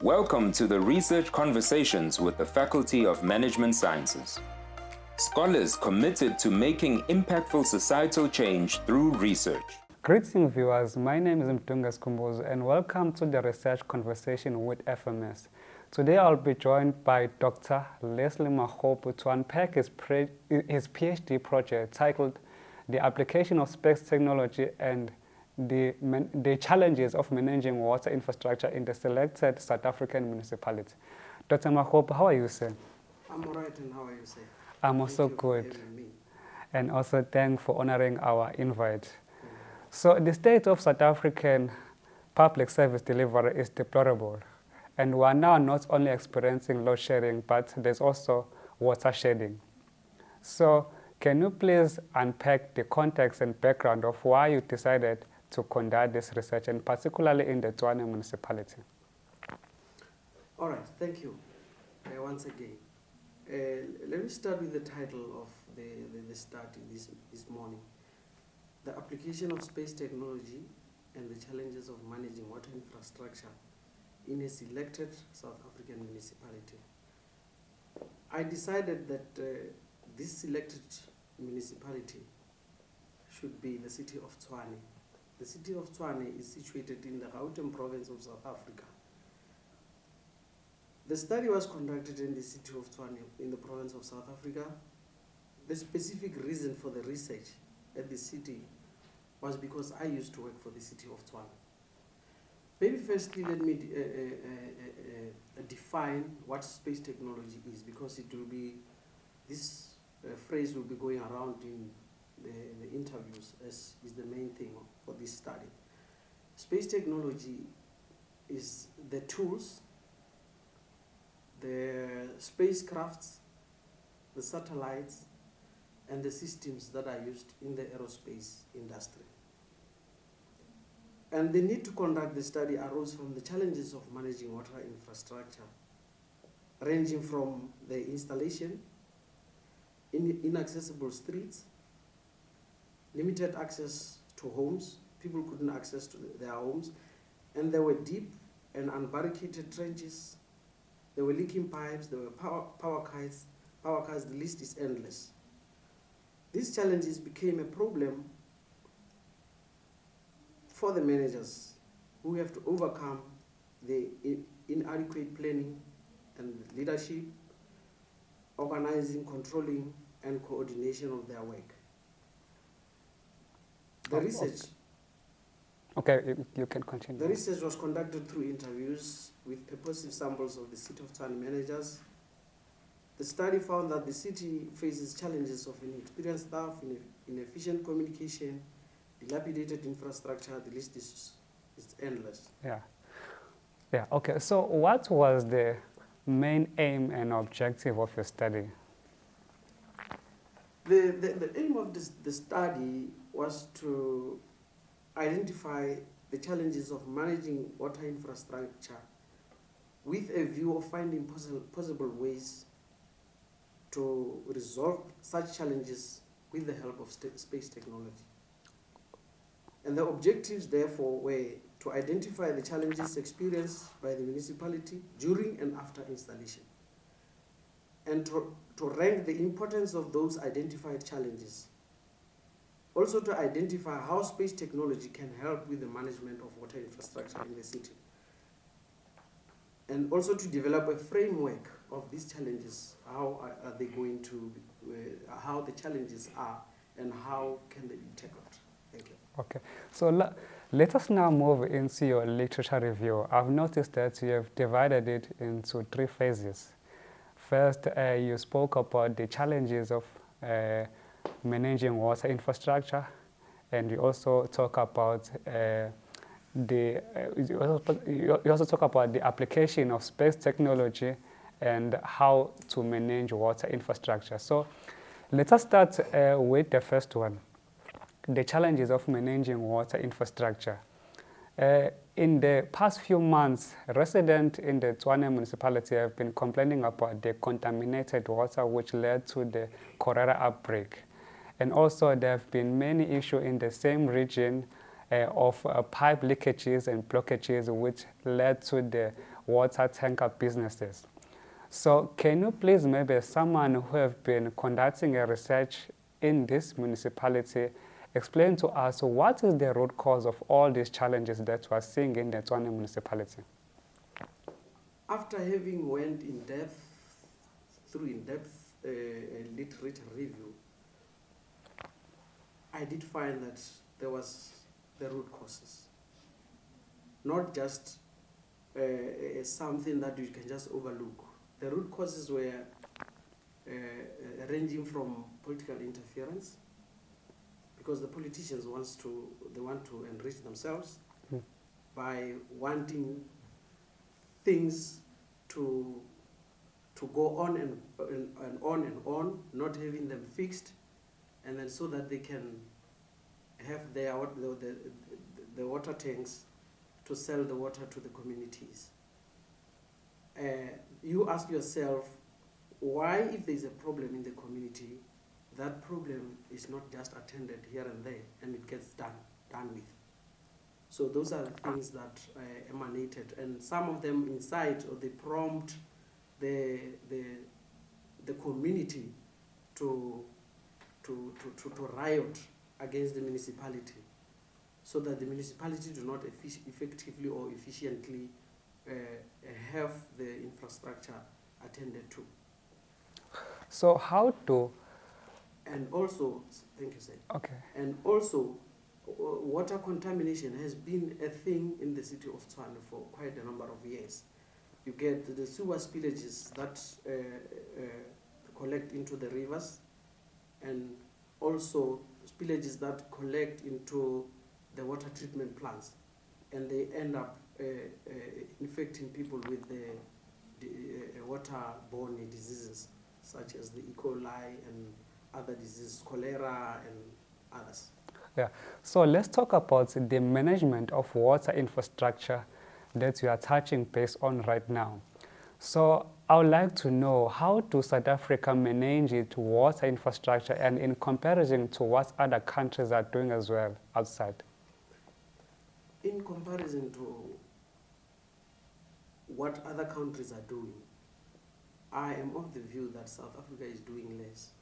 Welcome to the Research Conversations with the Faculty of Management Sciences. Scholars committed to making impactful societal change through research. Greetings viewers, my name is Skhumbuzo and welcome to the Research Conversation with FMS. Today I'll be joined by Dr. Lesley Makgobu to unpack his PhD project titled The Application of Space Technology and the Challenges of Managing Water Infrastructure in the Selected South African Municipality. Dr. Makgobu, how are you, sir? I'm all right, and how are you, sir? I'm also good. And also thanks for honoring our invite. So the state of South African public service delivery is deplorable. And we are now not only experiencing load shedding, but there's also water shedding. So can you please unpack the context and background of why you decided to conduct this research, and particularly in the Tshwane municipality? All right, thank you once again. Let me start with the title of the study this morning. The application of space technology and the challenges of managing water infrastructure in a selected South African municipality. I decided that this selected municipality should be the city of Tshwane. The city of Tshwane is situated in the Gauteng province of South Africa. The study was conducted in the city of Tshwane in the province of South Africa. The specific reason for the research at the city was because I used to work for the city of Tshwane. Maybe firstly let me define what space technology is, because it will be, this phrase will be going around in the interviews as is the main thing for this study. Space technology is the tools, the spacecrafts, the satellites, and the systems that are used in the aerospace industry. And the need to conduct the study arose from the challenges of managing water infrastructure, ranging from the installation, inaccessible streets, limited access to homes. People couldn't access to their homes, and there were deep and unbarricaded trenches. There were leaking pipes, there were power cuts, the list is endless. These challenges became a problem for the managers, who have to overcome the inadequate planning and leadership, organizing, controlling, and coordination of their work. The research. Okay, you can continue. The research was conducted through interviews with purposive samples of the city of Tshwane managers. The study found that the city faces challenges of inexperienced staff, inefficient communication, dilapidated infrastructure. The list is endless. Yeah. Okay. So, what was the main aim and objective of your study? The aim of the study was to identify the challenges of managing water infrastructure with a view of finding possible ways to resolve such challenges with the help of space technology. And the objectives, therefore, were to identify the challenges experienced by the municipality during and after installation, and to rank the importance of those identified challenges. Also to identify how space technology can help with the management of water infrastructure in the city. And also to develop a framework of these challenges. How are they going to, how the challenges are, and how can they be tackled? Thank you. Okay, so let us now move into your literature review. I've noticed that you have divided it into 3 phases. First, you spoke about the challenges of managing water infrastructure, and you also talk about you also talk about the application of space technology and how to manage water infrastructure. So let us start with the first one, the challenges of managing water infrastructure. In the past few months, residents in the Tshwane municipality have been complaining about the contaminated water, which led to the cholera outbreak. And also there have been many issues in the same region of pipe leakages and blockages, which led to the water tanker businesses. So can you please, maybe someone who have been conducting a research in this municipality, explain to us what is the root cause of all these challenges that we are seeing in the Tshwane municipality? After having went through in-depth literature review, I did find that there was the root causes. Not just something that you can just overlook. The root causes were ranging from political interference, because the politicians want to enrich themselves by wanting things to go on and on, not having them fixed, and then so that they can have the water tanks to sell the water to the communities. You ask yourself, why, if there is a problem in the community, that problem is not just attended here and there and it gets done with. So those are the things that emanated, and some of them incite or they prompt the community to riot against the municipality, so that the municipality do not effectively or efficiently have the infrastructure attended to. So how to... And also, thank you, sir. Okay. And also, water contamination has been a thing in the city of Tshwane for quite a number of years. You get the sewer spillages that collect into the rivers, and also spillages that collect into the water treatment plants, and they end up infecting people with the waterborne diseases such as the E. coli and other diseases, cholera and others. Yeah. So let's talk about the management of water infrastructure that we are touching base on right now. So I would like to know, how do South Africa manage its water infrastructure, and in comparison to what other countries are doing as well outside? In comparison to what other countries are doing, I am of the view that South Africa is doing less.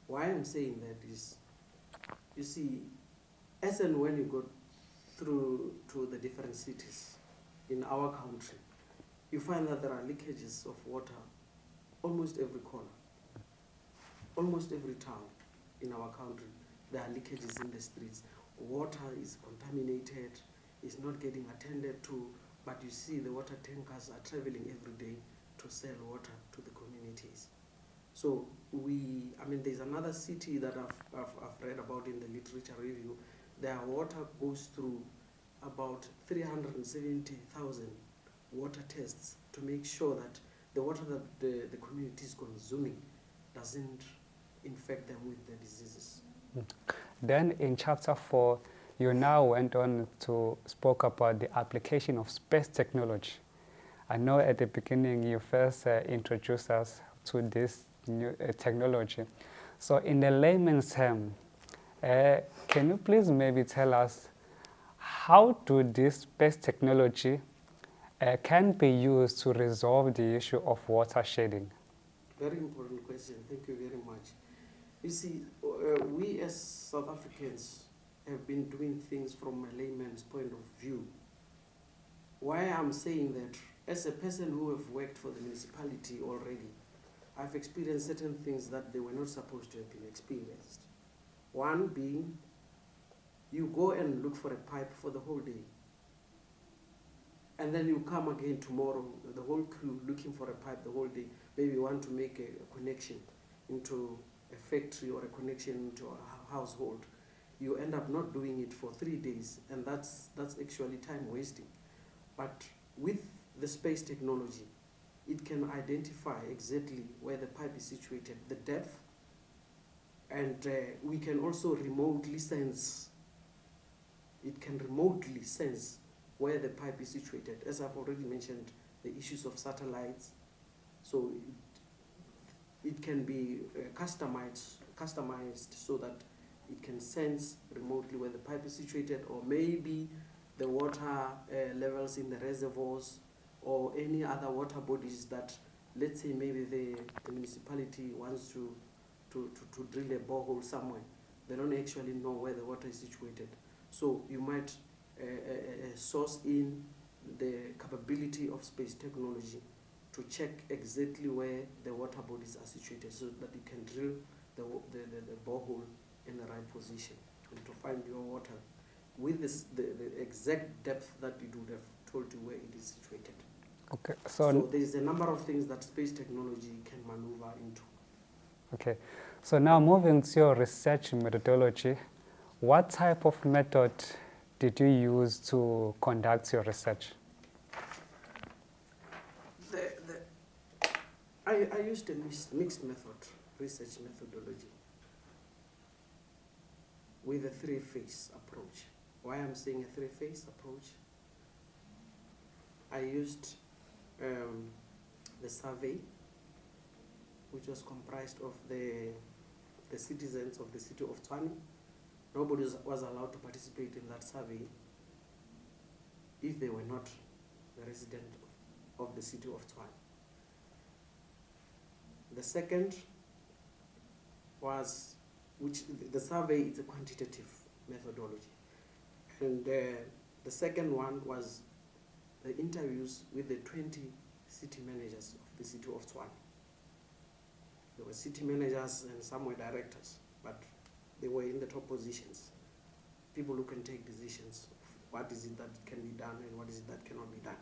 Why I'm saying that is, you see, as and when you go through to the different cities in our country, you find that there are leakages of water almost every corner, almost every town in our country. There are leakages in the streets. Water is contaminated, is not getting attended to, but you see the water tankers are traveling every day to sell water to the communities. So there's another city that I've read about in the literature review. Their water goes through about 370,000 water tests to make sure that the water that the community is consuming doesn't infect them with the diseases. Then in chapter 4, you now went on to spoke about the application of space technology. I know at the beginning you first introduced us to this new technology. So in the layman's term, can you please maybe tell us how do this space technology can be used to resolve the issue of water shedding? Very important question. Thank you very much. You see, we as South Africans have been doing things from a layman's point of view. Why I'm saying that, as a person who have worked for the municipality already, I've experienced certain things that they were not supposed to have been experienced. One being, you go and look for a pipe for the whole day, and then you come again tomorrow, the whole crew looking for a pipe the whole day. Maybe you want to make a connection into a factory or a connection into a household. You end up not doing it for 3 days, and that's actually time wasting. But with the space technology, it can identify exactly where the pipe is situated, the depth, and we can also remotely sense. It can remotely sense where the pipe is situated. As I've already mentioned, the issues of satellites. So it can be customized so that it can sense remotely where the pipe is situated, or maybe the water levels in the reservoirs or any other water bodies that, let's say maybe the municipality wants to drill a borehole somewhere. They don't actually know where the water is situated. So you might source in the capability of space technology to check exactly where the water bodies are situated so that you can drill the borehole in the right position and to find your water with the exact depth that you would have told you where it is situated. Okay, so there's a number of things that space technology can maneuver into. Okay, so now moving to your research methodology, what type of method did you use to conduct your research? I used a mixed method, research methodology, with a three-phase approach. Why I'm saying a three-phase approach? I used the survey, which was comprised of the citizens of the city of Tshwane. Nobody was allowed to participate in that survey if they were not the resident of the city of Tshwane. The second was, which the survey is a quantitative methodology. And the second one was the interviews with the 20 city managers of the city of Tshwane. There were city managers and some were directors, but they were in the top positions. People who can take decisions of what is it that can be done and what is it that cannot be done.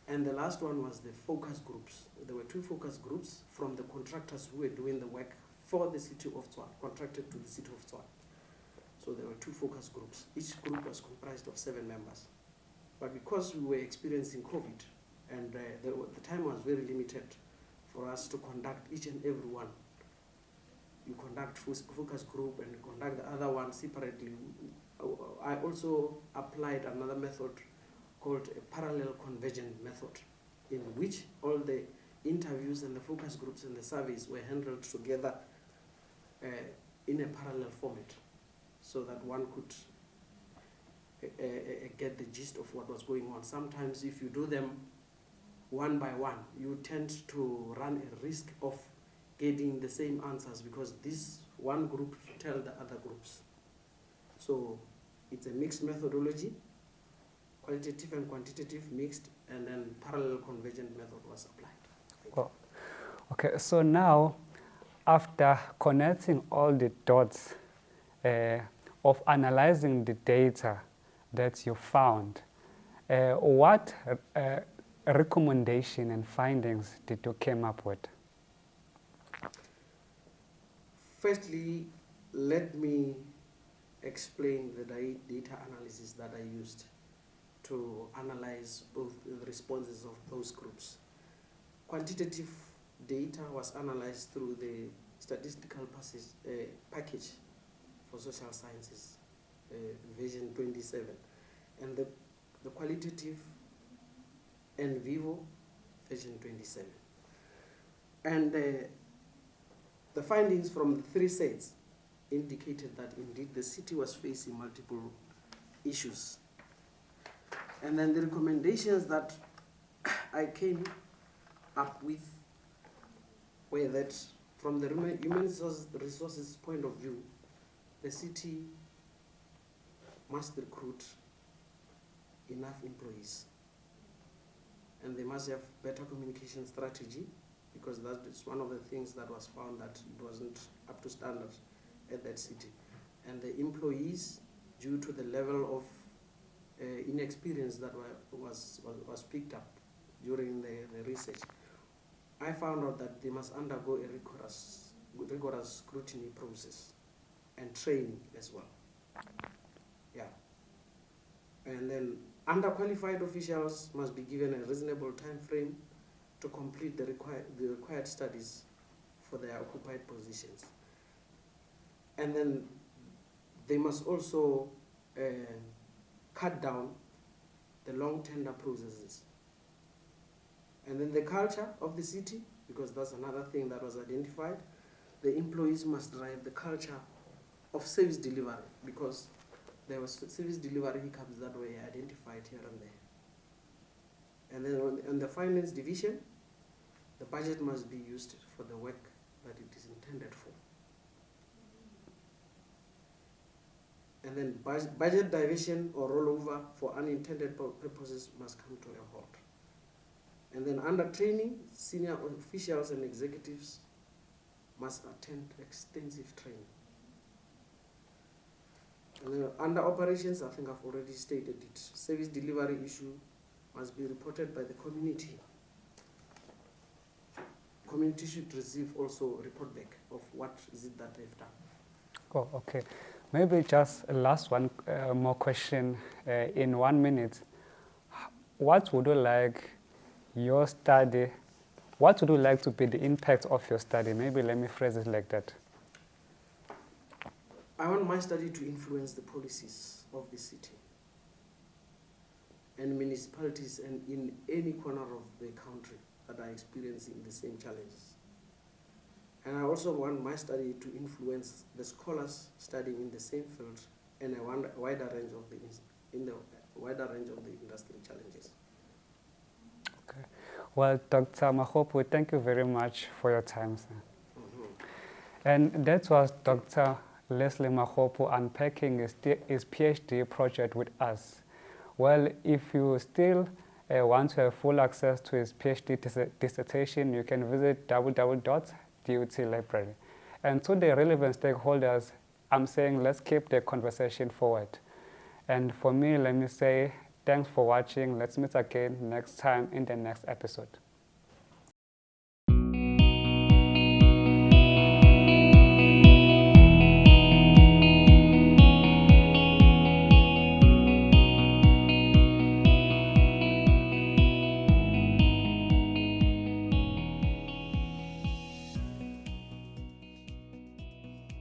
And the last one was the focus groups. There were 2 focus groups from the contractors who were doing the work for the city of Tshwane, contracted to the city of Tshwane. So there were 2 focus groups. Each group was comprised of 7 members. But because we were experiencing COVID and the time was very limited for us to conduct each and every one, you conduct focus group and you conduct the other one separately. I also applied another method called a parallel convergent method, in which all the interviews and the focus groups and the surveys were handled together in a parallel format, so that one could get the gist of what was going on. Sometimes if you do them one by one, you tend to run a risk of getting the same answers because this one group tell the other groups. So it's a mixed methodology, qualitative and quantitative mixed, and then parallel convergent method was applied. Well, okay, so now after connecting all the dots of analyzing the data that you found, what recommendation and findings did you come up with? Firstly, let me explain the data analysis that I used to analyze both the responses of those groups. Quantitative data was analyzed through the statistical package for social sciences, version 27, and the qualitative en vivo version 27. And the findings from the 3 sets indicated that indeed the city was facing multiple issues. And then the recommendations that I came up with were that from the human resources point of view, the city must recruit enough employees. And they must have better communication strategy, because that is one of the things that was found that it wasn't up to standard at that city. And the employees, due to the level of inexperience that was picked up during the research, I found out that they must undergo a rigorous scrutiny process and training as well. Yeah. And then underqualified officials must be given a reasonable time frame to complete the required studies for their occupied positions. And then they must also cut down the long tender processes. And then the culture of the city, because that's another thing that was identified, the employees must drive the culture of service delivery, because there was service delivery hiccups that were identified here and there. And then finance division, the budget must be used for the work that it is intended for. And then budget diversion or rollover for unintended purposes must come to a halt. And then under training, senior officials and executives must attend extensive training. And then under operations, I think I've already stated it. Service delivery issue must be reported by the community. Community should receive also a report back of what is it that they've done. Oh, okay. Maybe just a last one more question in 1 minute. What would you like your study, what would you like to be the impact of your study? Maybe let me phrase it like that. I want my study to influence the policies of the city and municipalities and in any corner of the country that are experiencing the same challenges. And I also want my study to influence the scholars studying in the same field and a wider range of the industry challenges. Okay. Well, Dr. Makgobu, thank you very much for your time, sir. And that was Dr. Lesley Makgobu unpacking his PhD project with us. Well, if you still want to have full access to his PhD dissertation, you can visit www.DUT Library. And to the relevant stakeholders, I'm saying let's keep the conversation forward. And for me, let me say thanks for watching. Let's meet again next time in the next episode.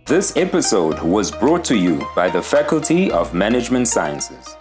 This episode was brought to you by the Faculty of Management Sciences.